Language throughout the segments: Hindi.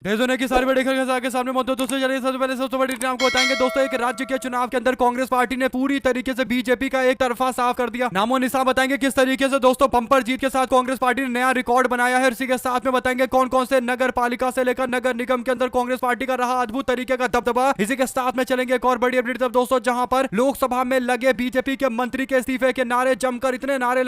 देश दुनिया की सारी बड़ी खबरें के सामने मौजूद दोस्तों, चलिए सबसे पहले सबसे बड़ी नाम को बताएंगे दोस्तों। एक राज्य के चुनाव के अंदर कांग्रेस पार्टी ने पूरी तरीके से बीजेपी का एक तरफा साफ कर दिया। नामो निशान बताएंगे किस तरीके से दोस्तों बम्पर जीत के साथ कांग्रेस पार्टी ने नया रिकॉर्ड बनाया है। इसी के साथ में बताएंगे कौन कौन से नगर पालिका से लेकर नगर निगम के अंदर कांग्रेस पार्टी का रहा अद्भुत तरीके का दबदबा। इसी के साथ में चलेंगे एक और बड़ी अपडेट दोस्तों, जहां पर लोकसभा में लगे बीजेपी के मंत्री के इस्तीफे के नारे जमकर इतने नारे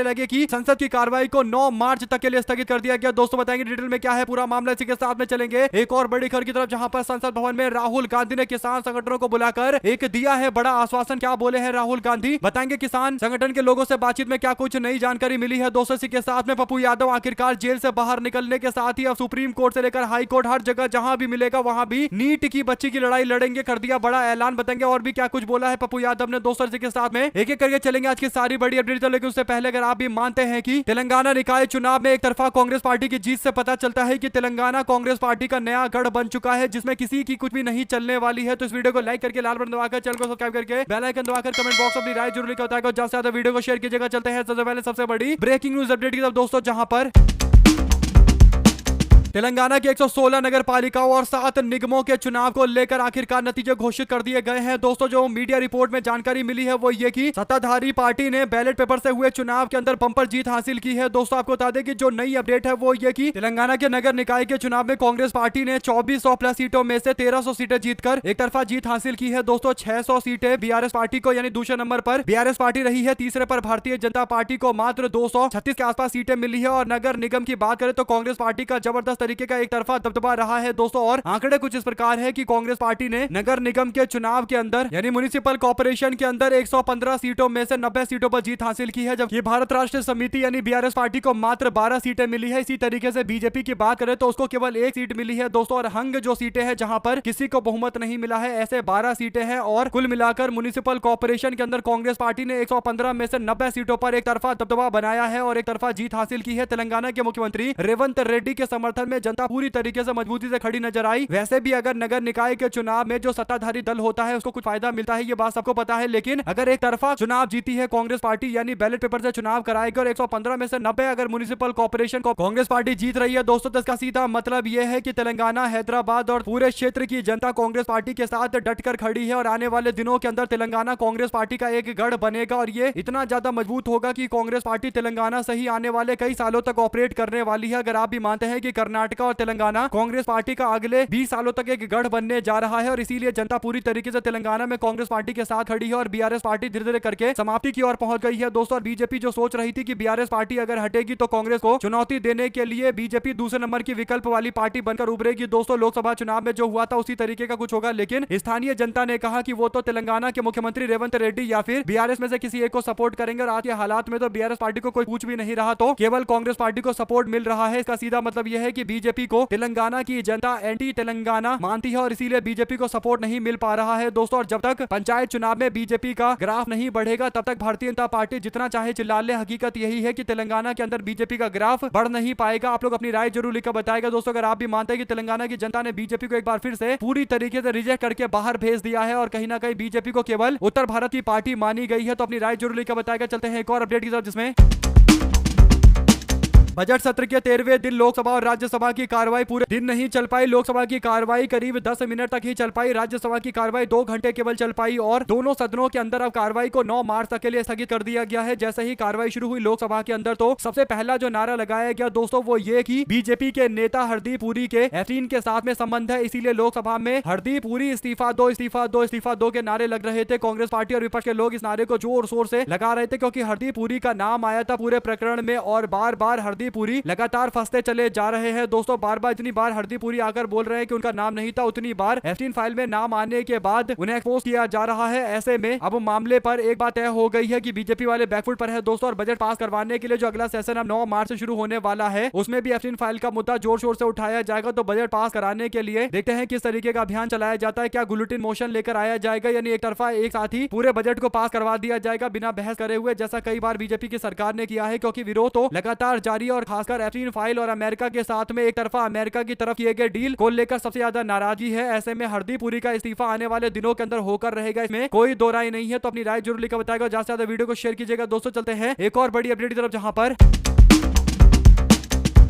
लगे कि संसद की कार्रवाई को 9 मार्च तक के लिए स्थगित कर दिया गया। दोस्तों बताएंगे डिटेल में क्या है पूरा मामला। इसी के साथ में चलेंगे एक और बड़ी खबर की तरफ, जहां पर संसद भवन में राहुल गांधी ने किसान संगठनों को बुलाकर एक दिया है बड़ा आश्वासन। क्या बोले हैं राहुल गांधी, बताएंगे किसान संगठन के लोगों से बातचीत में क्या कुछ नई जानकारी मिली है। दोस्तों इसी के साथ में पप्पू यादव आखिरकार जेल से बाहर निकलने के साथ ही अब सुप्रीम कोर्ट से लेकर हाई कोर्ट हर जगह जहां भी मिलेगा वहां भी नीट की बच्ची की लड़ाई लड़ेंगे, कर दिया बड़ा ऐलान। बताएंगे और भी क्या कुछ बोला है पप्पू यादव ने। दोस्तों इसी के साथ में एक एक करके चलेंगे आज की सारी बड़ी अपडेट। लेकिन उससे पहले अगर आप भी मानते हैं कि तेलंगाना निकाय चुनाव में एक तरफा कांग्रेस पार्टी की जीत से पता चलता है कि तेलंगाना कांग्रेस पार्टी का नया गढ़ बन चुका है, जिसमें किसी की कुछ भी नहीं चलने वाली है। तो इस वीडियो को लाइक करके लाल बटन दबाकर चैनल को सब्सक्राइब करके बेल आइकन दबाकर कमेंट बॉक्स अपनी राय जरूर लिखकर बताएगा। ज्यादा से ज्यादा वीडियो को शेयर कीजिएगा। चलते हैं सबसे पहले सबसे बड़ी ब्रेकिंग न्यूज अपडेट की तरफ दोस्तों, जहां पर तेलंगाना के 116 नगर पालिकाओं और 7 निगमों के चुनाव को लेकर आखिरकार नतीजे घोषित कर दिए गए हैं। दोस्तों जो मीडिया रिपोर्ट में जानकारी मिली है वो ये कि सत्ताधारी पार्टी ने बैलेट पेपर से हुए चुनाव के अंदर बम्पर जीत हासिल की है। दोस्तों आपको बता दें कि जो नई अपडेट है वो ये कि तेलंगाना के नगर निकाय के चुनाव में कांग्रेस पार्टी ने 2400 प्लस सीटों में से 1300 सीटें जीतकर एक तरफा जीत हासिल की है। दोस्तों 600 सीटें बीआरएस पार्टी को, यानी दूसरे नंबर पर बीआरएस पार्टी रही है। तीसरे पर भारतीय जनता पार्टी को मात्र 236 के आसपास सीटें मिली है। और नगर निगम की बात करें तो कांग्रेस पार्टी का जबरदस्त तरीके का एक तरफा दबदबा रहा है दोस्तों। और आंकड़े कुछ इस प्रकार है कि कांग्रेस पार्टी ने नगर निगम के चुनाव के अंदर यानी म्युनिसिपल कॉर्पोरेशन के अंदर 115 सीटों में से 90 सीटों पर जीत हासिल की है, जबकि भारत राष्ट्र समिति यानी बीआरएस पार्टी को मात्र 12 सीटें मिली है। इसी तरीके से बीजेपी की बात करें तो उसको केवल 1 सीट मिली है दोस्तों। और हंग जो सीटें हैं जहां पर किसी को बहुमत नहीं मिला है, ऐसे 12 सीटें हैं। और कुल मिलाकर म्युनिसिपल कॉर्पोरेशन के अंदर कांग्रेस पार्टी ने 115 में से 90 सीटों पर एक तरफा दबदबा बनाया है और एक तरफा जीत हासिल की है। तेलंगाना के मुख्यमंत्री रेवंत रेड्डी के समर्थन में जनता पूरी तरीके से मजबूती से खड़ी नजर आई। वैसे भी अगर नगर निकाय के चुनाव में जो सत्ताधारी दल होता है उसको कुछ फायदा मिलता है, ये बात सबको पता है। लेकिन अगर एक तरफा चुनाव जीती है कांग्रेस पार्टी यानी बैलेट पेपर से चुनाव कराएगी और 115 में से 90 अगर म्युनिसिपल कॉर्पोरेशन को कांग्रेस पार्टी जीत रही है दोस्तों, तो इसका सीधा मतलब यह है कि तेलंगाना, हैदराबाद और पूरे क्षेत्र की जनता कांग्रेस पार्टी के साथ डटकर खड़ी है। और आने वाले दिनों के अंदर तेलंगाना कांग्रेस पार्टी का एक गढ़ बनेगा और ये इतना ज्यादा मजबूत होगा कि कांग्रेस पार्टी तेलंगाना से ही आने वाले कई सालों तक ऑपरेट करने वाली है। अगर आप भी मानते हैं कि कर्नाटका और तेलंगाना कांग्रेस पार्टी का अगले 20 सालों तक एक गढ़ बनने जा रहा है और इसीलिए जनता पूरी तरीके से तेलंगाना में कांग्रेस पार्टी के साथ खड़ी है और बीआरएस पार्टी धीरे धीरे करके समाप्ति की ओर पहुंच गई है दोस्तों। और बीजेपी जो सोच रही थी कि बीआरएस पार्टी अगर हटेगी तो कांग्रेस को चुनौती देने के लिए बीजेपी दूसरे नंबर की विकल्प वाली पार्टी बनकर उभरेगी दोस्तों। लोकसभा चुनाव में जो हुआ था उसी तरीके का कुछ होगा, लेकिन स्थानीय जनता ने कहा कि वो तो तेलंगाना के मुख्यमंत्री रेवंत रेड्डी या फिर बीआरएस में से किसी एक को सपोर्ट करेंगे। और आज के हालात में तो बीआरएस पार्टी को कोई पूछ भी नहीं रहा, तो केवल कांग्रेस पार्टी को सपोर्ट मिल रहा है। इसका सीधा मतलब यह है कि बीजेपी को तेलंगाना की जनता एंटी तेलंगाना मानती है और इसीलिए बीजेपी को सपोर्ट नहीं मिल पा रहा है दोस्तों। और जब तक पंचायत चुनाव में बीजेपी का ग्राफ नहीं बढ़ेगा तब तक भारतीय जनता पार्टी जितना चाहे चिल्ला ले, हकीकत यही है कि तेलंगाना के अंदर बीजेपी का ग्राफ बढ़ नहीं पाएगा। आप लोग अपनी राय जरूर लिखकर बताएगा दोस्तों। अगर आप भी मानते हैं कि तेलंगाना की जनता ने बीजेपी को एक बार फिर से पूरी तरीके से रिजेक्ट करके बाहर भेज दिया है और कहीं ना कहीं बीजेपी को केवल उत्तर भारत की पार्टी मानी गई है, तो अपनी राय जरूर लिखकर बताएगा। चलते हैं एक और अपडेट की तरफ, जिसमें बजट सत्र के 13वें दिन लोकसभा और राज्यसभा की कार्रवाई पूरे दिन नहीं चल पाई। लोकसभा की कार्रवाई करीब 10 मिनट तक ही चल पाई, राज्यसभा की कार्रवाई 2 घंटे केवल चल पाई और दोनों सदनों के अंदर अब कार्रवाई को 9 मार्च तक के लिए स्थगित कर दिया गया है। जैसे ही कार्रवाई शुरू हुई लोकसभा के अंदर तो सबसे पहला जो नारा लगाया गया दोस्तों वो ये कि बीजेपी के नेता हरदीप पुरी के एफटीन के साथ में संबंध है, इसीलिए लोकसभा में हरदीप पुरी इस्तीफा दो, इस्तीफा दो, इस्तीफा दो के नारे लग रहे थे। कांग्रेस पार्टी और विपक्ष के लोग इस नारे को जोर शोर से लगा रहे थे क्योंकि हरदीप पुरी का नाम आया था पूरे प्रकरण में और बार बार हरदीप पुरी लगातार फंसते चले जा रहे हैं दोस्तों। बार बार इतनी बार हरदीप पुरी आकर बोल रहे हैं कि उनका नाम नहीं था, उतनी बार एफटीन फाइल में नाम आने के बाद उन्हें एक्सपोज किया जा रहा है। ऐसे में अब मामले पर एक बात तय हो गई है कि बीजेपी वाले बैकफुट पर है दोस्तों। और बजट पास करवाने के लिए जो अगला सेशन अब 9 मार्च से शुरू होने वाला है उसमें भी एफटीन फाइल का मुद्दा जोर शोर से उठाया जाएगा। तो बजट पास कराने के लिए देखते हैं किस तरीके का अभियान चलाया जाता है। क्या गुलेटिन मोशन लेकर आया जाएगा, यानी एक तरफा एक साथ ही पूरे बजट को पास करवा दिया जाएगा बिना बहस करे हुए, जैसा कई बार बीजेपी की सरकार ने किया है। क्योंकि विरोध तो लगातार जारी है और खासकर एफटीन फाइल और अमेरिका के साथ में एक तरफा अमेरिका की तरफ किए गए डील को लेकर सबसे ज्यादा नाराजगी है। ऐसे में हरदीप पुरी का इस्तीफा आने वाले दिनों के अंदर होकर रहेगा, इसमें कोई दो राय नहीं है। तो अपनी राय जरूर लिखकर बताएगा, ज्यादा से ज्यादा वीडियो को शेयर कीजिएगा दोस्तों। चलते हैं एक और बड़ी अपडेट की तरफ, जहां पर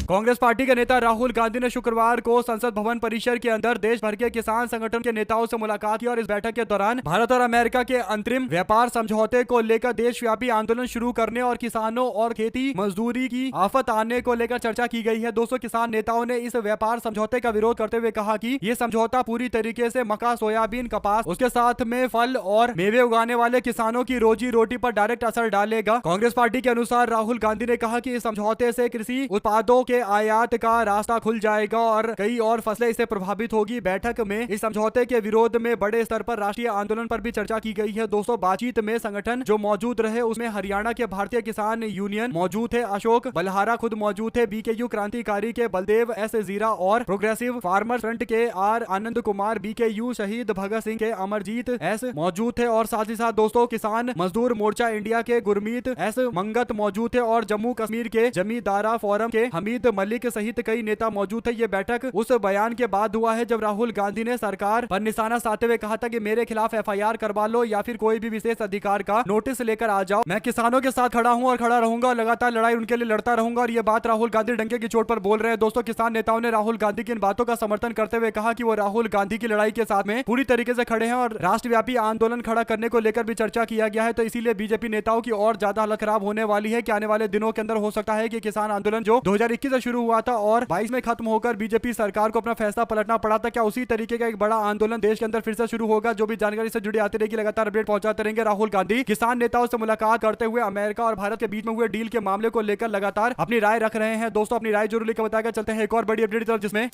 कांग्रेस पार्टी के नेता राहुल गांधी ने शुक्रवार को संसद भवन परिसर के अंदर देश भर के किसान संगठन के नेताओं से मुलाकात की और इस बैठक के दौरान भारत और अमेरिका के अंतरिम व्यापार समझौते को लेकर देशव्यापी आंदोलन शुरू करने और किसानों और खेती मजदूरी की आफत आने को लेकर चर्चा की गई है। दोस्तों, किसान नेताओं ने इस व्यापार समझौते का विरोध करते हुए कहा कि ये समझौता पूरी तरीके से मक्का, सोयाबीन, कपास, उसके साथ में फल और मेवे उगाने वाले किसानों की रोजी रोटी पर डायरेक्ट असर डालेगा। कांग्रेस पार्टी के अनुसार राहुल गांधी ने कहा कि इस समझौते से कृषि उत्पादों के आयात का रास्ता खुल जाएगा और कई और फसलें इससे प्रभावित होगी। बैठक में इस समझौते के विरोध में बड़े स्तर पर राष्ट्रीय आंदोलन पर भी चर्चा की गई है। दोस्तों, बातचीत में संगठन जो मौजूद रहे उसमें हरियाणा के भारतीय किसान यूनियन मौजूद थे, अशोक बलहारा खुद मौजूद थे, बीकेयू क्रांतिकारी के बलदेव एस जीरा और प्रोग्रेसिव फार्मर फ्रंट के आर आनंद कुमार, बीकेयू शहीद भगत सिंह के अमरजीत एस मौजूद थे और साथ ही साथ दोस्तों किसान मजदूर मोर्चा इंडिया के गुरमीत एस मंगत मौजूद थे और जम्मू कश्मीर के जमींदारा फोरम के हमीद मलिक सहित कई नेता मौजूद थे। ये बैठक उस बयान के बाद हुआ है जब राहुल गांधी ने सरकार पर निशाना साधते हुए कहा था कि मेरे खिलाफ एफआईआर करवा लो या फिर कोई भी विशेष अधिकार का नोटिस लेकर आ जाओ, मैं किसानों के साथ खड़ा हूं और खड़ा रहूंगा और लगातार लड़ाई उनके लिए लड़ता रहूंगा। और ये बात राहुल गांधी डंके की चोट पर बोल रहे हैं। दोस्तों, किसान नेताओं ने राहुल गांधी की इन बातों का समर्थन करते हुए कहा कि वो राहुल गांधी की लड़ाई के साथ में पूरी तरीके से खड़े हैं और राष्ट्रव्यापी आंदोलन खड़ा करने को लेकर भी चर्चा किया गया है। तो इसीलिए बीजेपी नेताओं की और ज्यादा हालत खराब होने वाली है कि आने वाले दिनों के अंदर हो सकता है कि किसान आंदोलन जो 2021 से शुरू हुआ था और 22 में खत्म होकर बीजेपी सरकार को अपना फैसला पलटना पड़ा था, क्या उसी तरीके का एक बड़ा आंदोलन देश के अंदर फिर से शुरू होगा। जो भी जानकारी से जुड़ी आती रहेगी लगातार अपडेट पहुंचाते रहेंगे। राहुल गांधी किसान नेताओं से मुलाकात करते हुए अमेरिका और भारत के बीच में हुए डील के मामले को लेकर लगातार अपनी राय रख रहे हैं। दोस्तों, अपनी राय जरूर लेकर बताकर चलते हैं एक और बड़ी अपडेट तरफ, जिसमें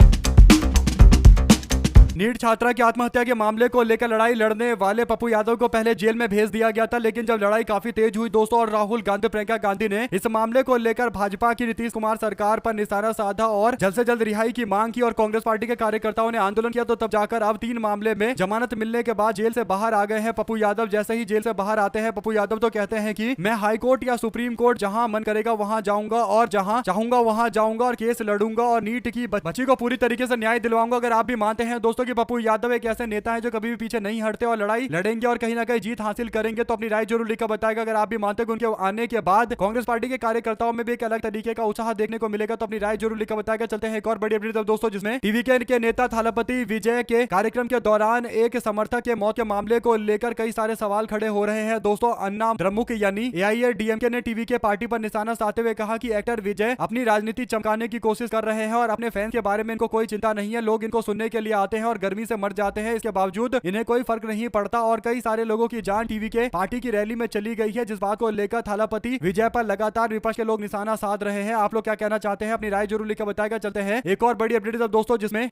नीट छात्रा की आत्महत्या के मामले को लेकर लड़ाई लड़ने वाले पप्पू यादव को पहले जेल में भेज दिया गया था, लेकिन जब लड़ाई काफी तेज हुई दोस्तों और राहुल गांधी, प्रियंका गांधी ने इस मामले को लेकर भाजपा की नीतीश कुमार सरकार पर निशाना साधा और जल्द से जल्द रिहाई की मांग की और कांग्रेस पार्टी के कार्यकर्ताओं ने आंदोलन किया, तो तब जाकर अब 3 मामले में जमानत मिलने के बाद जेल से बाहर आ गए हैं पप्पू यादव। जैसे ही जेल से बाहर आते हैं पप्पू यादव तो कहते हैं कि मैं हाईकोर्ट या सुप्रीम कोर्ट जहां मन करेगा वहां जाऊंगा और जहां चाहूंगा वहां जाऊंगा और केस लड़ूंगा और नीट की बच्ची को पूरी तरीके से न्याय दिलवाऊंगा। अगर आप भी मानते हैं दोस्तों कि पप्पू यादव ऐसे नेता है जो कभी भी पीछे नहीं हटते और लड़ाई लड़ेंगे और कहीं ना कहीं जीत हासिल करेंगे, तो अपनी राय जरूर लिखकर बताएगा। अगर आप भी मानते हैं उनके आने के बाद कांग्रेस पार्टी के कार्यकर्ताओं में भी एक अलग तरीके का उत्साह देखने को मिलेगा, तो अपनी राय जरूर लिखकर बताएगा। चलते हैं एक और बड़ी अपडेट दोस्तों, जिसमें टीवी के नेता थालापति विजय के कार्यक्रम के दौरान एक समर्थक के मौत के मामले को लेकर कई सारे सवाल खड़े हो रहे हैं। दोस्तों, अन्ना द्रमुक यानी एआईएडीएमके ने टीवी के पार्टी पर निशाना साधते हुए कहा कि एक्टर विजय अपनी राजनीति चमकाने की कोशिश कर रहे हैं और अपने फैंस के बारे में इनको कोई चिंता नहीं है। लोग इनको सुनने के लिए आते हैं और गर्मी से मर जाते हैं, इसके बावजूद इन्हें कोई फर्क नहीं पड़ता और कई सारे लोगों की जान टीवी के पार्टी की रैली में चली गई है, जिस बात को लेकर थालापति विजय पर लगातार विपक्ष के लोग निशाना साध रहे हैं। आप लोग क्या कहना चाहते हैं, अपनी राय जरूर लिखकर बताएगा। चलते हैं एक और बड़ी अपडेट दोस्तों, जिसमें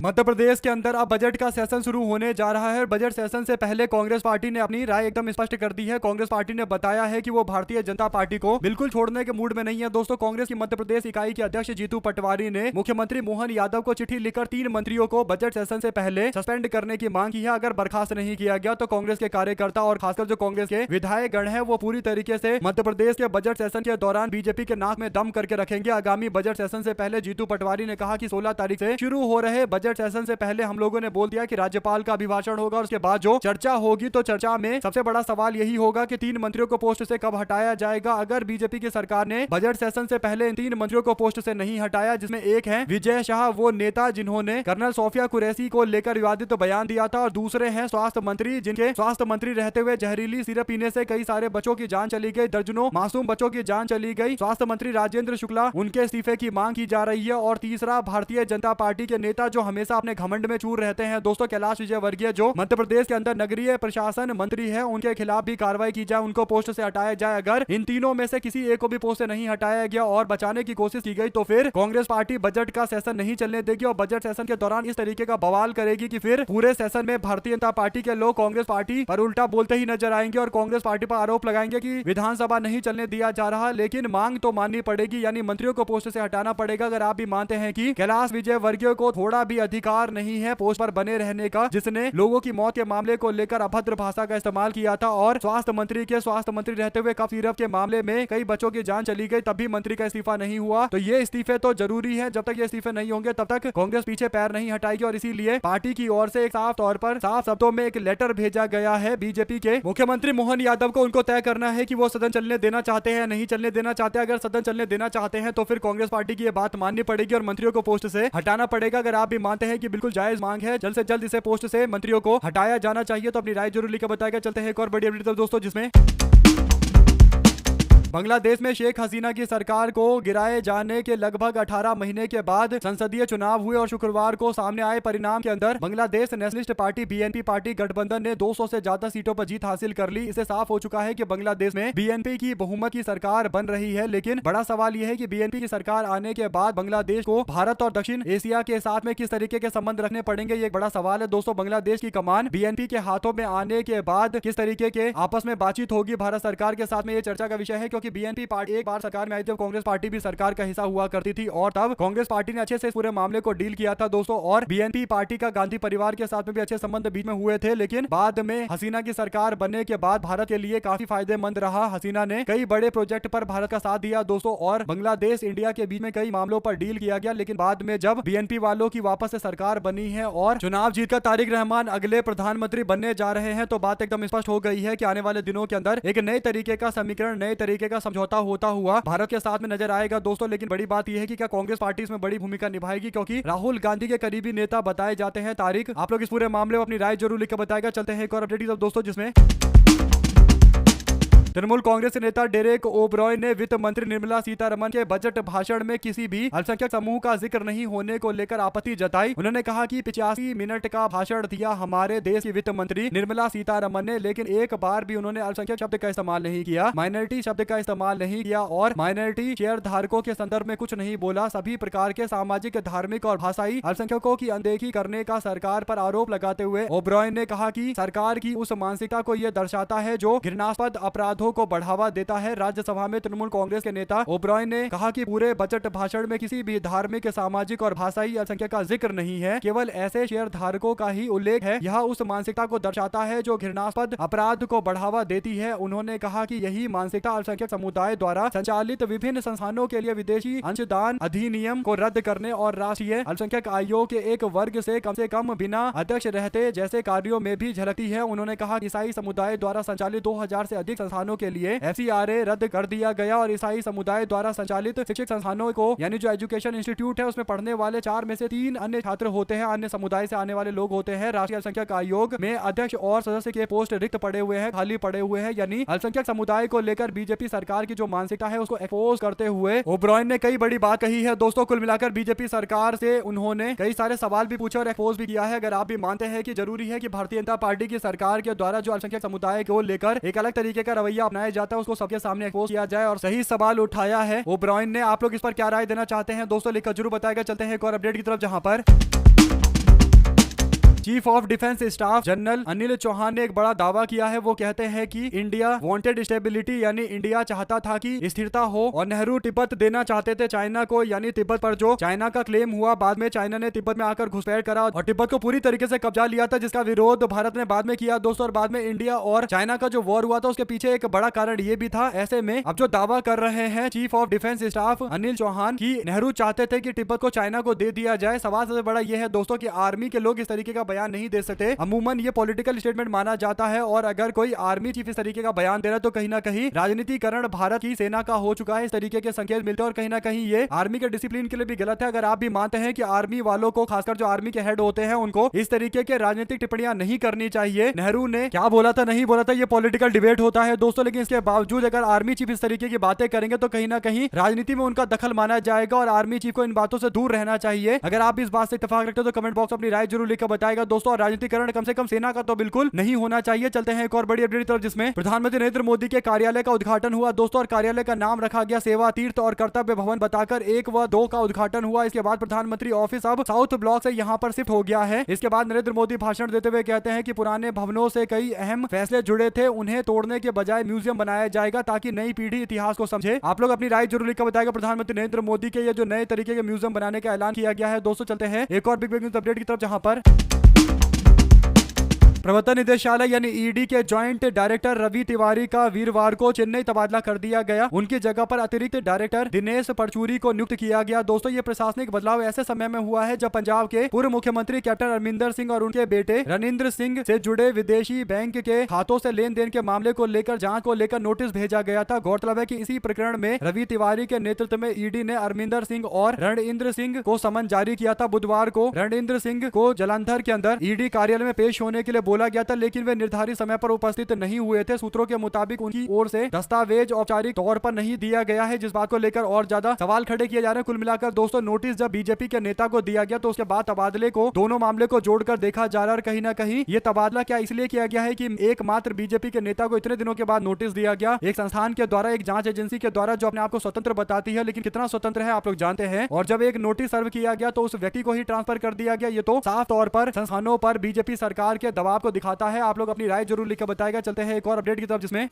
मध्य प्रदेश के अंदर अब बजट का सेशन शुरू होने जा रहा है। बजट सेशन से पहले कांग्रेस पार्टी ने अपनी राय एकदम स्पष्ट कर दी है। कांग्रेस पार्टी ने बताया है कि वो भारतीय जनता पार्टी को बिल्कुल छोड़ने के मूड में नहीं है। दोस्तों, कांग्रेस की मध्य प्रदेश इकाई के अध्यक्ष जीतू पटवारी ने मुख्यमंत्री मोहन यादव को चिट्ठी लिखकर 3 मंत्रियों को बजट सेशन से पहले सस्पेंड करने की मांग की है। अगर बर्खास्त नहीं किया गया तो कांग्रेस के कार्यकर्ता और खासकर जो कांग्रेस के विधायक गण है वो पूरी तरीके से मध्य प्रदेश के बजट सेशन के दौरान बीजेपी के नाक में दम करके रखेंगे। आगामी बजट सेशन से पहले जीतू पटवारी ने कहा कि 16 तारीख से शुरू हो रहे बजट सेशन से पहले हम लोगों ने बोल दिया कि राज्यपाल का अभिभाषण होगा और उसके बाद जो चर्चा होगी, तो चर्चा में सबसे बड़ा सवाल यही होगा कि 3 मंत्रियों को पोस्ट से कब हटाया जाएगा। अगर बीजेपी की सरकार ने बजट सेशन से पहले इन 3 मंत्रियों को पोस्ट से नहीं हटाया, जिसमें एक है विजय शाह, वो नेता जिन्होंने कर्नल सोफिया कुरैशी को लेकर विवादित बयान दिया था, और दूसरे हैं स्वास्थ्य मंत्री, जिनके स्वास्थ्य मंत्री रहते हुए जहरीली सिरप पीने से कई सारे बच्चों की जान चली गई, दर्जनों मासूम बच्चों की जान चली गई। स्वास्थ्य मंत्री राजेंद्र शुक्ला, उनके इस्तीफे की मांग की जा रही है। और तीसरा भारतीय जनता पार्टी के नेता जो हमेशा अपने घमंड में चूर रहते हैं दोस्तों, कैलाश विजयवर्गीय, जो मध्य प्रदेश के अंदर नगरीय प्रशासन मंत्री है, उनके खिलाफ भी कार्रवाई की जाए, उनको पोस्ट से हटाया जाए। अगर इन तीनों में से किसी एक को भी पोस्ट से नहीं हटाया गया और बचाने की कोशिश की गई तो फिर कांग्रेस पार्टी बजट का सेशन नहीं चलने देगी और बजट सेशन के दौरान इस तरीके का बवाल करेगी कि फिर पूरे सेशन में भारतीय जनता पार्टी के लोग कांग्रेस पार्टी पर उल्टा बोलते ही नजर आएंगे और कांग्रेस पार्टी पर आरोप लगाएंगे कि विधानसभा नहीं चलने दिया जा रहा। लेकिन मांग तो माननी पड़ेगी, यानी मंत्रियों को पोस्ट से हटाना पड़ेगा। अगर आप भी मानते हैं कि कैलाश विजयवर्गीय को थोड़ा भी अधिकार नहीं है पोस्ट पर बने रहने का, जिसने लोगों की मौत के मामले को लेकर अभद्र भाषा का इस्तेमाल किया था और स्वास्थ्य मंत्री रहते हुए कफ सिरप के मामले में कई बच्चों की जान चली गई, तब भी मंत्री का इस्तीफा नहीं हुआ। तो ये इस्तीफे तो जरूरी है, जब तक ये इस्तीफे नहीं होंगे तब तक कांग्रेस पीछे पैर नहीं हटाएगी और इसीलिए पार्टी की ओर से एक साफ तौर पर साफ शब्दों में एक लेटर भेजा गया है बीजेपी के मुख्यमंत्री मोहन यादव को। उनको तय करना है कि वो सदन चलने देना चाहते हैं नहीं चलने देना चाहते। अगर सदन चलने देना चाहते हैं तो फिर कांग्रेस पार्टी की ये बात माननी पड़ेगी और मंत्रियों को पोस्ट से हटाना पड़ेगा। अगर आप भी मानते हैं कि बिल्कुल जायज मांग है, जल्द से जल्द इसे पोस्ट से मंत्रियों को हटाया जाना चाहिए, तो अपनी राय जरूर लिखकर बताएगा। चलते हैं एक और बड़ी अपडेट दोस्तों, जिसमें बांग्लादेश में शेख हसीना की सरकार को गिराए जाने के लगभग 18 महीने के बाद संसदीय चुनाव हुए और शुक्रवार को सामने आए परिणाम के अंदर Bangladesh nationalist party BNP party गठबंधन ने 200 से ज्यादा सीटों पर जीत हासिल कर ली। इससे साफ हो चुका है कि बांग्लादेश में बीएनपी की बहुमत की सरकार बन रही है। लेकिन बड़ा सवाल यह है कि बीएनपी की सरकार आने के बाद बांग्लादेश को भारत और दक्षिण एशिया के साथ में किस तरीके के संबंध रखने पड़ेंगे, ये एक बड़ा सवाल है दोस्तों। बांग्लादेश की कमान बीएनपी के हाथों में आने के बाद किस तरीके के आपस में बातचीत होगी भारत सरकार के साथ में, ये चर्चा का विषय है। क्योंकि बीएनपी पार्टी एक बार सरकार में आई जब कांग्रेस पार्टी भी सरकार का हिस्सा हुआ करती थी और तब कांग्रेस पार्टी ने अच्छे से इस पूरे मामले को डील किया था दोस्तों। और बीएनपी पार्टी का गांधी परिवार के साथ में भी अच्छे संबंध बीच में हुए थे। लेकिन बाद में हसीना की सरकार बनने के बाद भारत के लिए काफी फायदेमंद रहा। हसीना ने कई बड़े प्रोजेक्ट पर भारत का साथ दिया दोस्तों और बांग्लादेश इंडिया के बीच में कई मामलों पर डील किया गया। लेकिन बाद में जब बीएनपी वालों की वापस से सरकार बनी है और चुनाव जीतकर तारिक रहमान अगले प्रधानमंत्री बनने जा रहे हैं, तो बात एकदम स्पष्ट हो गई है कि आने वाले दिनों के अंदर एक नए तरीके का समीकरण, नए तरीके का समझौता होता हुआ भारत के साथ में नजर आएगा दोस्तों। लेकिन बड़ी बात यह है कि क्या कांग्रेस पार्टी इसमें बड़ी भूमिका निभाएगी, क्योंकि राहुल गांधी के करीबी नेता बताए जाते हैं तारिक। आप लोग इस पूरे मामले में अपनी राय जरूर लिखकर बताएगा। चलते हैं एक और अपडेट दोस्तों, जिसमें तृणमूल कांग्रेस नेता डेरेक ओब्रॉय ने वित्त मंत्री निर्मला सीतारमण के बजट भाषण में किसी भी अल्पसंख्यक समूह का जिक्र नहीं होने को लेकर आपत्ति जताई। उन्होंने कहा कि 85 मिनट का भाषण दिया हमारे देश की वित्त मंत्री निर्मला सीतारमण ने, लेकिन एक बार भी उन्होंने अल्पसंख्यक शब्द का इस्तेमाल नहीं किया, माइनॉरिटी शब्द का इस्तेमाल नहीं किया और माइनॉरिटी शेयर धारकों के संदर्भ में कुछ नहीं बोला। सभी प्रकार के सामाजिक, धार्मिक और भाषाई अल्पसंख्यकों की अनदेखी करने का सरकार पर आरोप लगाते हुए ओब्रॉय ने कहा कि सरकार की उस मानसिकता को यह दर्शाता है जो घृणास्पद अपराधों को बढ़ावा देता है। राज्यसभा में तृणमूल कांग्रेस के नेता ओब्रॉय ने कहा कि पूरे बजट भाषण में किसी भी धार्मिक, सामाजिक और भाषाई अल्पसंख्यक का जिक्र नहीं है, केवल ऐसे शेयर धारकों का ही उल्लेख है। यह उस मानसिकता को दर्शाता है जो घृणास्पद अपराध को बढ़ावा देती है। उन्होंने कहा कि यही मानसिकता अल्पसंख्यक समुदाय द्वारा संचालित विभिन्न संस्थानों के लिए विदेशी अंशदान अधिनियम को रद्द करने और राष्ट्रीय अल्पसंख्यक आयोग के एक वर्ग से कम बिना अध्यक्ष रहते जैसे कार्यों में भी झलकती है। उन्होंने कहा कि ईसाई समुदाय द्वारा संचालित 2000 से अधिक संस्थानों के लिए FCRA रद्द कर दिया गया और ईसाई समुदाय द्वारा संचालित शिक्षक संस्थानों को यानी जो एजुकेशन इंस्टीट्यूट है उसमें पढ़ने वाले 4 में से 3 अन्य छात्र होते हैं, अन्य समुदाय से आने वाले लोग होते हैं। राष्ट्रीय अल्पसंख्यक आयोग में अध्यक्ष और सदस्य के पोस्ट रिक्त पड़े हुए हैं, खाली पड़े हुए हैं। यानी अल्पसंख्यक समुदाय को लेकर बीजेपी सरकार की जो मानसिकता है उसको एक्सपोज करते हुए ओब्रॉय ने कई बड़ी बात कही है दोस्तों। कुल मिलाकर बीजेपी सरकार से उन्होंने कई सारे सवाल भी पूछे और एक्सपोज भी किया है। अगर आप भी मानते हैं कि जरूरी है कि भारतीय जनता पार्टी की सरकार के द्वारा जो अल्पसंख्यक समुदाय को लेकर एक अलग तरीके का रवैया अपनाया जाता है उसको सबके सामने एक्सपोज किया जाए और सही सवाल उठाया है ओब्रॉय ने। आप लोग इस पर क्या राय देना चाहते हैं दोस्तों, लिखकर जरूर बताएगा। चलते हैं एक और अपडेट की तरफ, जहां पर chief of defence staff general Anil Chauhan ने एक बड़ा दावा किया है। वो कहते हैं कि इंडिया वांटेड स्टेबिलिटी, यानी इंडिया चाहता था कि स्थिरता हो और नेहरू तिब्बत देना चाहते थे चाइना को। यानी तिब्बत पर जो चाइना का क्लेम हुआ, बाद में चाइना ने तिब्बत में आकर घुसपैठ करा और तिब्बत को पूरी तरीके से कब्जा लिया था, जिसका विरोध भारत ने बाद में किया दोस्तों। और बाद में इंडिया और चाइना का जो वॉर हुआ था उसके पीछे एक बड़ा कारण ये भी था। ऐसे में अब जो दावा कर रहे हैं chief of defence staff Anil Chauhan की नेहरू चाहते थे कि तिब्बत को चाइना को दे दिया जाए, सवाल सबसे बड़ा यह है दोस्तों कि आर्मी के लोग इस तरीके का बयान नहीं दे सकते। अमूमन ये पॉलिटिकल स्टेटमेंट माना जाता है और अगर कोई आर्मी चीफ इस तरीके का बयान दे रहा है तो कहीं ना कहीं राजनीतिकरण भारत की सेना का हो चुका है, इस तरीके के संकेत मिलते हैं और कहीं ना कहीं ये आर्मी के डिसिप्लिन के लिए भी गलत है। अगर आप भी मानते हैं कि आर्मी वालों को, खासकर जो आर्मी के हेड होते हैं, उनको इस तरीके के राजनीतिक टिप्पणियां नहीं करनी चाहिए। नेहरू ने क्या बोला था, नहीं बोला था, ये पॉलिटिकल डिबेट होता है दोस्तों। लेकिन इसके बावजूद अगर आर्मी चीफ इस तरीके की बातें करेंगे तो कहीं ना कहीं राजनीति में उनका दखल माना जाएगा और आर्मी चीफ को इन बातों से दूर रहना चाहिए। अगर आप इस बात से इत्तेफाक रखते हो तो कमेंट बॉक्स अपनी राय जरूर लिखकर बताएगा। जाएगा दोस्तों। और राजनीतिकरण कम से कम सेना का तो बिल्कुल नहीं होना चाहिए। चलते हैं एक और बड़ी अपडेट की तरफ, जिसमें प्रधानमंत्री नरेंद्र मोदी के कार्यालय का उद्घाटन हुआ दोस्तों। और कार्यालय का नाम रखा गया सेवा तीर्थ और कर्तव्य भवन बताकर 1 व 2 का उद्घाटन हुआ। इसके बाद प्रधानमंत्री ऑफिस अब साउथ ब्लॉक से यहां पर शिफ्ट हो गया है। इसके बाद नरेंद्र मोदी भाषण देते हुए कहते हैं कि पुराने भवनों से कई अहम फैसले जुड़े थे, उन्हें तोड़ने के बजाय म्यूजियम बनाया जाएगा ताकि नई पीढ़ी इतिहास को समझे। आप लोग अपनी राय जरूर लिखकर बताएगा प्रधानमंत्री नरेंद्र मोदी के ये जो नए तरीके के म्यूजियम बनाने का ऐलान किया गया है दोस्तों। चलते हैं एक और बिग न्यूज अपडेट की तरफ, जहां पर प्रवर्तन निदेशालय यानी ईडी के जॉइंट डायरेक्टर रवि तिवारी का वीरवार को चेन्नई तबादला कर दिया गया। उनकी जगह पर अतिरिक्त डायरेक्टर दिनेश परचूरी को नियुक्त किया गया दोस्तों। ये प्रशासनिक बदलाव ऐसे समय में हुआ है जब पंजाब के पूर्व मुख्यमंत्री कैप्टन अमरिंदर सिंह और उनके बेटे रणिंद्र सिंह से जुड़े विदेशी बैंक के खातों से लेन देन के मामले को लेकर जांच को लेकर नोटिस भेजा गया था। गौरतलब है कि इसी प्रकरण में रवि तिवारी के नेतृत्व में ईडी ने अमरिंदर सिंह और रणइंद्र सिंह को समन जारी किया था। बुधवार को रणइंद्र सिंह को जालंधर के अंदर ईडी कार्यालय में पेश होने के लिए बोला गया था, लेकिन वे निर्धारित समय पर उपस्थित नहीं हुए थे। सूत्रों के मुताबिक उनकी ओर से दस्तावेज औपचारिक तौर पर नहीं दिया गया है, जिस बात को लेकर और ज्यादा सवाल खड़े किए जा रहे हैं। कुल मिलाकर दोस्तों नोटिस जब बीजेपी के नेता को दिया गया तो उसके बाद तबादले को दोनों मामले को जोड़कर देखा जा रहा है। और कहीं ना कहीं ये तबादला क्या इसलिए किया गया है कि एकमात्र बीजेपी के नेता को इतने दिनों के बाद नोटिस दिया गया, एक संस्थान के द्वारा, एक जांच एजेंसी के द्वारा जो अपने आप को स्वतंत्र बताती है, लेकिन कितना स्वतंत्र है आप लोग जानते हैं। और जब एक नोटिस सर्व किया गया तो उस व्यक्ति को ही ट्रांसफर कर दिया गया। ये तो साफ तौर पर संस्थानों पर बीजेपी सरकार के दबाव को दिखाता है। आप लोग अपनी राय जरूर लिखकर बताएगा। चलते हैं एक और अपडेट की तरफ, जिसमें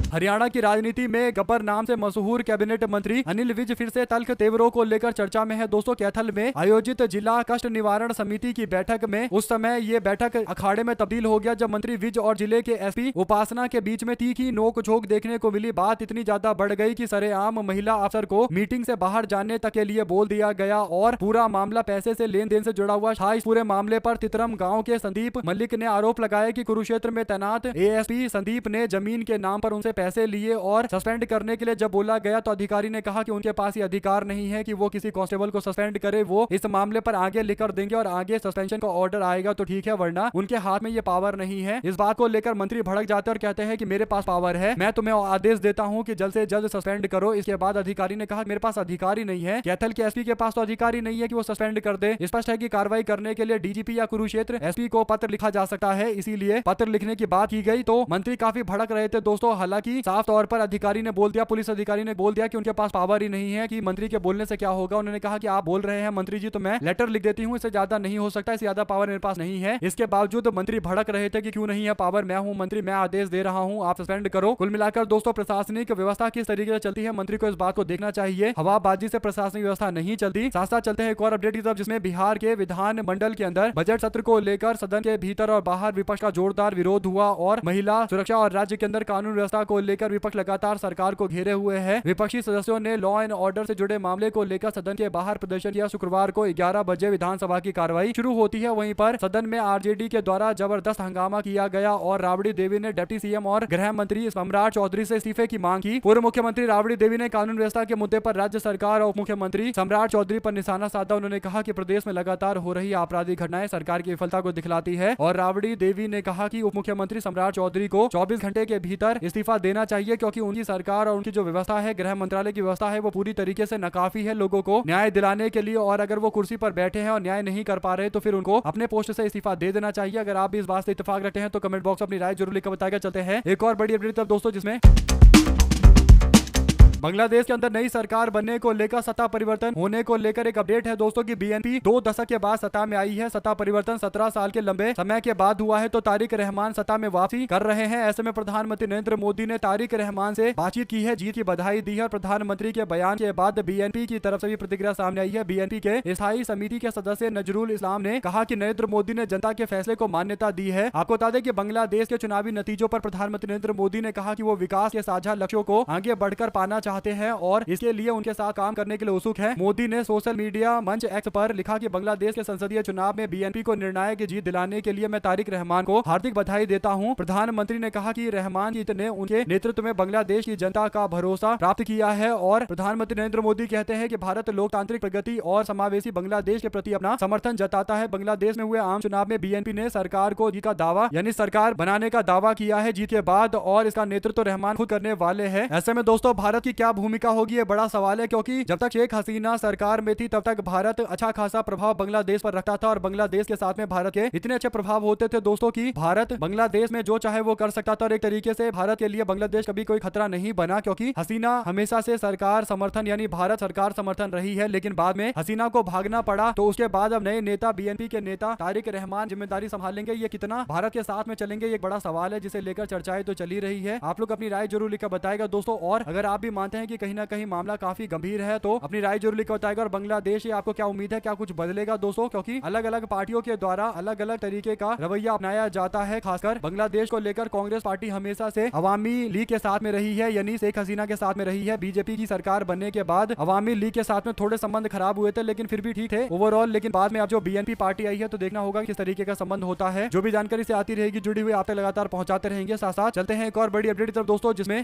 हरियाणा की राजनीति में गब्बर नाम से मशहूर कैबिनेट मंत्री अनिल विज फिर से तल्ख तेवरों को लेकर चर्चा में है दोस्तों। कैथल में आयोजित जिला कष्ट निवारण समिति की बैठक में उस समय ये बैठक अखाड़े में तब्दील हो गया जब मंत्री विज और जिले के एसपी उपासना के बीच में तीखी नोकझोंक देखने को मिली। बात इतनी ज्यादा बढ़ गई कि सरेआम महिला अफसर को मीटिंग से बाहर जाने तक के लिए बोल दिया गया और पूरा मामला पैसे से लेन देन से जुड़ा हुआ था। इस पूरे मामले पर तितरम गाँव के संदीप मलिक ने आरोप लगाया कि कुरुक्षेत्र में तैनात एएसपी संदीप ने जमीन के नाम पर उनसे पैसे लिए और सस्पेंड करने के लिए जब बोला गया तो अधिकारी ने कहा कि उनके पास ये अधिकार नहीं है कि वो किसी कांस्टेबल को सस्पेंड करे। वो इस मामले पर आगे लिखकर देंगे और आगे सस्पेंशन का ऑर्डर आएगा तो ठीक है, वरना उनके हाथ में ये पावर नहीं है। इस बात को लेकर मंत्री भड़क जाते और कहते हैं कि मेरे पास पावर है, मैं तुम्हें आदेश देता हूं कि जल्द से जल्द सस्पेंड करो। इसके बाद अधिकारी ने कहा मेरे पास अधिकारी नहीं है, कैथल के एसपी के पास तो अधिकारी नहीं है कि वो सस्पेंड कर दे। स्पष्ट है कि कार्रवाई करने के लिए डीजीपी या कुरुक्षेत्र एसपी को पत्र लिखा जा सकता है, इसीलिए पत्र लिखने की बात की गई तो मंत्री काफी भड़क रहे थे दोस्तों। हालांकि साफ तौर पर अधिकारी ने बोल दिया, पुलिस अधिकारी ने बोल दिया कि उनके पास पावर ही नहीं है कि मंत्री के बोलने से क्या होगा। उन्होंने कहा कि आप बोल रहे हैं मंत्री जी तो मैं लेटर लिख देती हूँ, इससे ज्यादा नहीं हो सकता, इससे ज्यादा पावर मेरे पास नहीं है। इसके बावजूद मंत्री भड़क रहे थे कि क्यों नहीं है पावर, मैं हूँ मंत्री, मैं आदेश दे रहा हूँ, आप सस्पेंड करो। कुल मिलाकर दोस्तों प्रशासनिक व्यवस्था किस तरीके से चलती है मंत्री को इस बात को देखना चाहिए। हवाबाजी से प्रशासनिक व्यवस्था नहीं चलती। साथ साथ चलते हैं एक और अपडेट की तरफ, जिसमें बिहार के विधान मंडल के अंदर बजट सत्र को लेकर सदन के भीतर और बाहर विपक्ष का जोरदार विरोध हुआ और महिला सुरक्षा और राज्य के अंदर कानून व्यवस्था को लेकर विपक्ष लगातार सरकार को घेरे हुए हैं। विपक्षी सदस्यों ने लॉ एंड ऑर्डर से जुड़े मामले को लेकर सदन के बाहर प्रदर्शन किया। शुक्रवार को 11 बजे विधानसभा की कार्रवाई शुरू होती है, वहीं पर सदन में आरजेडी के द्वारा जबरदस्त हंगामा किया गया और राबड़ी देवी ने डिप्टी सीएम और गृह मंत्री सम्राट चौधरी से इस्तीफे की मांग की। पूर्व मुख्यमंत्री राबड़ी देवी ने कानून व्यवस्था के मुद्दे पर राज्य सरकार और उप मुख्यमंत्री सम्राट चौधरी पर निशाना साधा। उन्होंने कहा कि प्रदेश में लगातार हो रही आपराधिक घटनाएं सरकार की विफलता को दिखलाती है और राबड़ी देवी ने कहा कि उप मुख्यमंत्री सम्राट चौधरी को 24 घंटे के भीतर इस्तीफा देना चाहिए, क्योंकि उनकी सरकार और उनकी जो व्यवस्था है, गृह मंत्रालय की व्यवस्था है, वो पूरी तरीके से नाकाफी है लोगों को न्याय दिलाने के लिए। और अगर वो कुर्सी पर बैठे हैं और न्याय नहीं कर पा रहे तो फिर उनको अपने पोस्ट से इस्तीफा दे देना चाहिए। अगर आप भी इस बात से इत्तेफाक रखते हैं तो कमेंट बॉक्स में अपनी राय जरूर लिखकर बताएगा। चलते हैं एक और बड़ी अपडेट तब दोस्तों, जिसमें बांग्लादेश के अंदर नई सरकार बनने को लेकर सत्ता परिवर्तन होने को लेकर एक अपडेट है दोस्तों की बीएनपी 2 दशक के बाद सत्ता में आई है। सत्ता परिवर्तन 17 साल के लंबे समय के बाद हुआ है तो तारिक रहमान सत्ता में वापसी कर रहे हैं। ऐसे में प्रधानमंत्री नरेंद्र मोदी ने तारिक रहमान से बातचीत की है, जीत की बधाई दी है और प्रधानमंत्री के बयान के बाद बीएनपी की तरफ से भी प्रतिक्रिया सामने आई है। बीएनपी के स्थायी समिति के सदस्य नजरुल इस्लाम ने कहा कि नरेंद्र मोदी ने जनता के फैसले को मान्यता दी है। आपको बता दें कि बांग्लादेश के चुनावी नतीजों पर प्रधानमंत्री नरेंद्र मोदी ने कहा कि वो विकास के साझा लक्ष्यों को आगे बढ़कर पाना चाहते हैं और इसके लिए उनके साथ काम करने के लिए उत्सुक है। मोदी ने सोशल मीडिया मंच एक्स पर लिखा कि बांग्लादेश के संसदीय चुनाव में बीएनपी को निर्णायक जीत दिलाने के लिए मैं तारिक रहमान को हार्दिक बधाई देता हूं। प्रधानमंत्री ने कहा कि रहमान जीत ने उनके नेतृत्व में बांग्लादेश की जनता का भरोसा प्राप्त किया है और प्रधानमंत्री नरेंद्र मोदी कहते हैं कि भारत लोकतांत्रिक प्रगति और समावेशी बांग्लादेश के प्रति अपना समर्थन जताता है। बांग्लादेश में हुए आम चुनाव में बीएनपी ने सरकार को जीत का दावा यानी सरकार बनाने का दावा किया है जीत के बाद और इसका नेतृत्व रहमान खुद करने वाले हैं। ऐसे में दोस्तों भारत की क्या भूमिका होगी, ये बड़ा सवाल है, क्योंकि जब तक शेख हसीना सरकार में थी तब तक भारत अच्छा खासा प्रभाव बांग्लादेश पर रखता था और बांग्लादेश के साथ में भारत के इतने अच्छे प्रभाव होते थे दोस्तों की भारत बांग्लादेश में जो चाहे वो कर सकता था और एक तरीके से भारत के लिए बांग्लादेश कभी कोई खतरा नहीं बना, क्योंकि हसीना हमेशा से सरकार समर्थन यानी भारत सरकार समर्थन रही है। लेकिन बाद में हसीना को भागना पड़ा, तो उसके बाद अब नए नेता बीएनपी के नेता तारिक रहमान जिम्मेदारी संभालेंगे। ये कितना भारत के साथ में चलेंगे, ये बड़ा सवाल है जिसे लेकर चर्चाएं तो चली रही है। आप लोग अपनी राय जरूर लिखकर बताएगा दोस्तों, और अगर आप भी मानते हैं कि कहीं ना कहीं मामला काफी गंभीर है तो अपनी राय जरूर लिखकर बताएगा। और बांग्लादेश से आपको क्या उम्मीद है, क्या कुछ बदलेगा दोस्तों, क्योंकि अलग अलग पार्टियों के द्वारा अलग अलग तरीके का रवैया अपनाया जाता है। खासकर बांग्लादेश को लेकर कांग्रेस पार्टी हमेशा से अवामी लीग के साथ में रही है, यानी शेख हसीना के साथ में रही है। बीजेपी की सरकार बनने के बाद अवामी लीग के साथ में थोड़े संबंध खराब हुए थे, लेकिन फिर भी ठीक थे ओवरऑल। लेकिन बाद में अब जो बीएनपी पार्टी आई है तो देखना होगा किस तरीके का संबंध होता है। जो भी जानकारी से आती रहेगी जुड़ी हुई आप तक लगातार पहुंचाते रहेंगे। साथ साथ चलते हैं एक और बड़ी अपडेट तरफ दोस्तों, जिसमें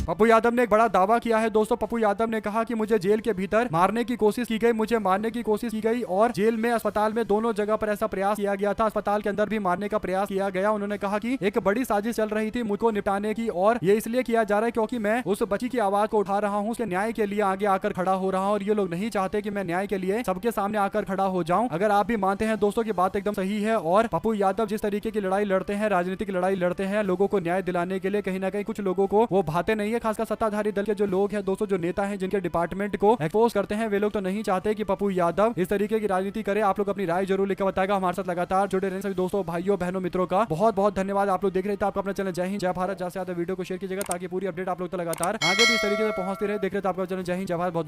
पप्पू यादव ने एक बड़ा दावा किया है दोस्तों। पप्पू यादव ने कहा कि मुझे जेल के भीतर मारने की कोशिश की गई, मुझे मारने की कोशिश की गई और जेल में अस्पताल में दोनों जगह पर ऐसा प्रयास किया गया था। अस्पताल के अंदर भी मारने का प्रयास किया गया। उन्होंने कहा कि एक बड़ी साजिश चल रही थी मुझको निपटाने की, और ये इसलिए किया जा रहा है क्योंकि मैं उस बच्ची की आवाज को उठा रहा हूँ, उसके न्याय के लिए आगे आकर खड़ा हो रहा हूँ, और ये लोग नहीं चाहते कि मैं न्याय के लिए सबके सामने आकर खड़ा हो जाऊं। अगर आप भी मानते हैं दोस्तों की बात एकदम सही है, और पप्पू यादव जिस तरीके की लड़ाई लड़ते हैं, राजनीतिक लड़ाई लड़ते हैं लोगों को न्याय दिलाने के लिए, कहीं ना कहीं कुछ लोगों को वो भाते नहीं है। खासकर सत्ताधारी दल के जो लोग हैं दोस्तों, जो नेता हैं जिनके डिपार्टमेंट को एक्सपोज करते हैं, वे लोग तो नहीं चाहते कि पप्पू यादव इस तरीके की राजनीति करे। आप लोग अपनी राय जरूर लिखकर बताएगा। हमारे साथ लगातार जुड़े रहने सभी दोस्तों, भाइयों, बहनों, मित्रों का बहुत बहुत धन्यवाद। आप लोग देख रहे थे आपका अपना चैनल जय हिंद जय भारत। ज्यादा से ज्यादा वीडियो को शेयर कीजिएगा ताकि पूरी अपडेट आप लोग तक लगातार आगे भी इस तरीके से पहुंचती रहे। देख रहे थे आपका चैनल जय हिंद जय भारत। बहुत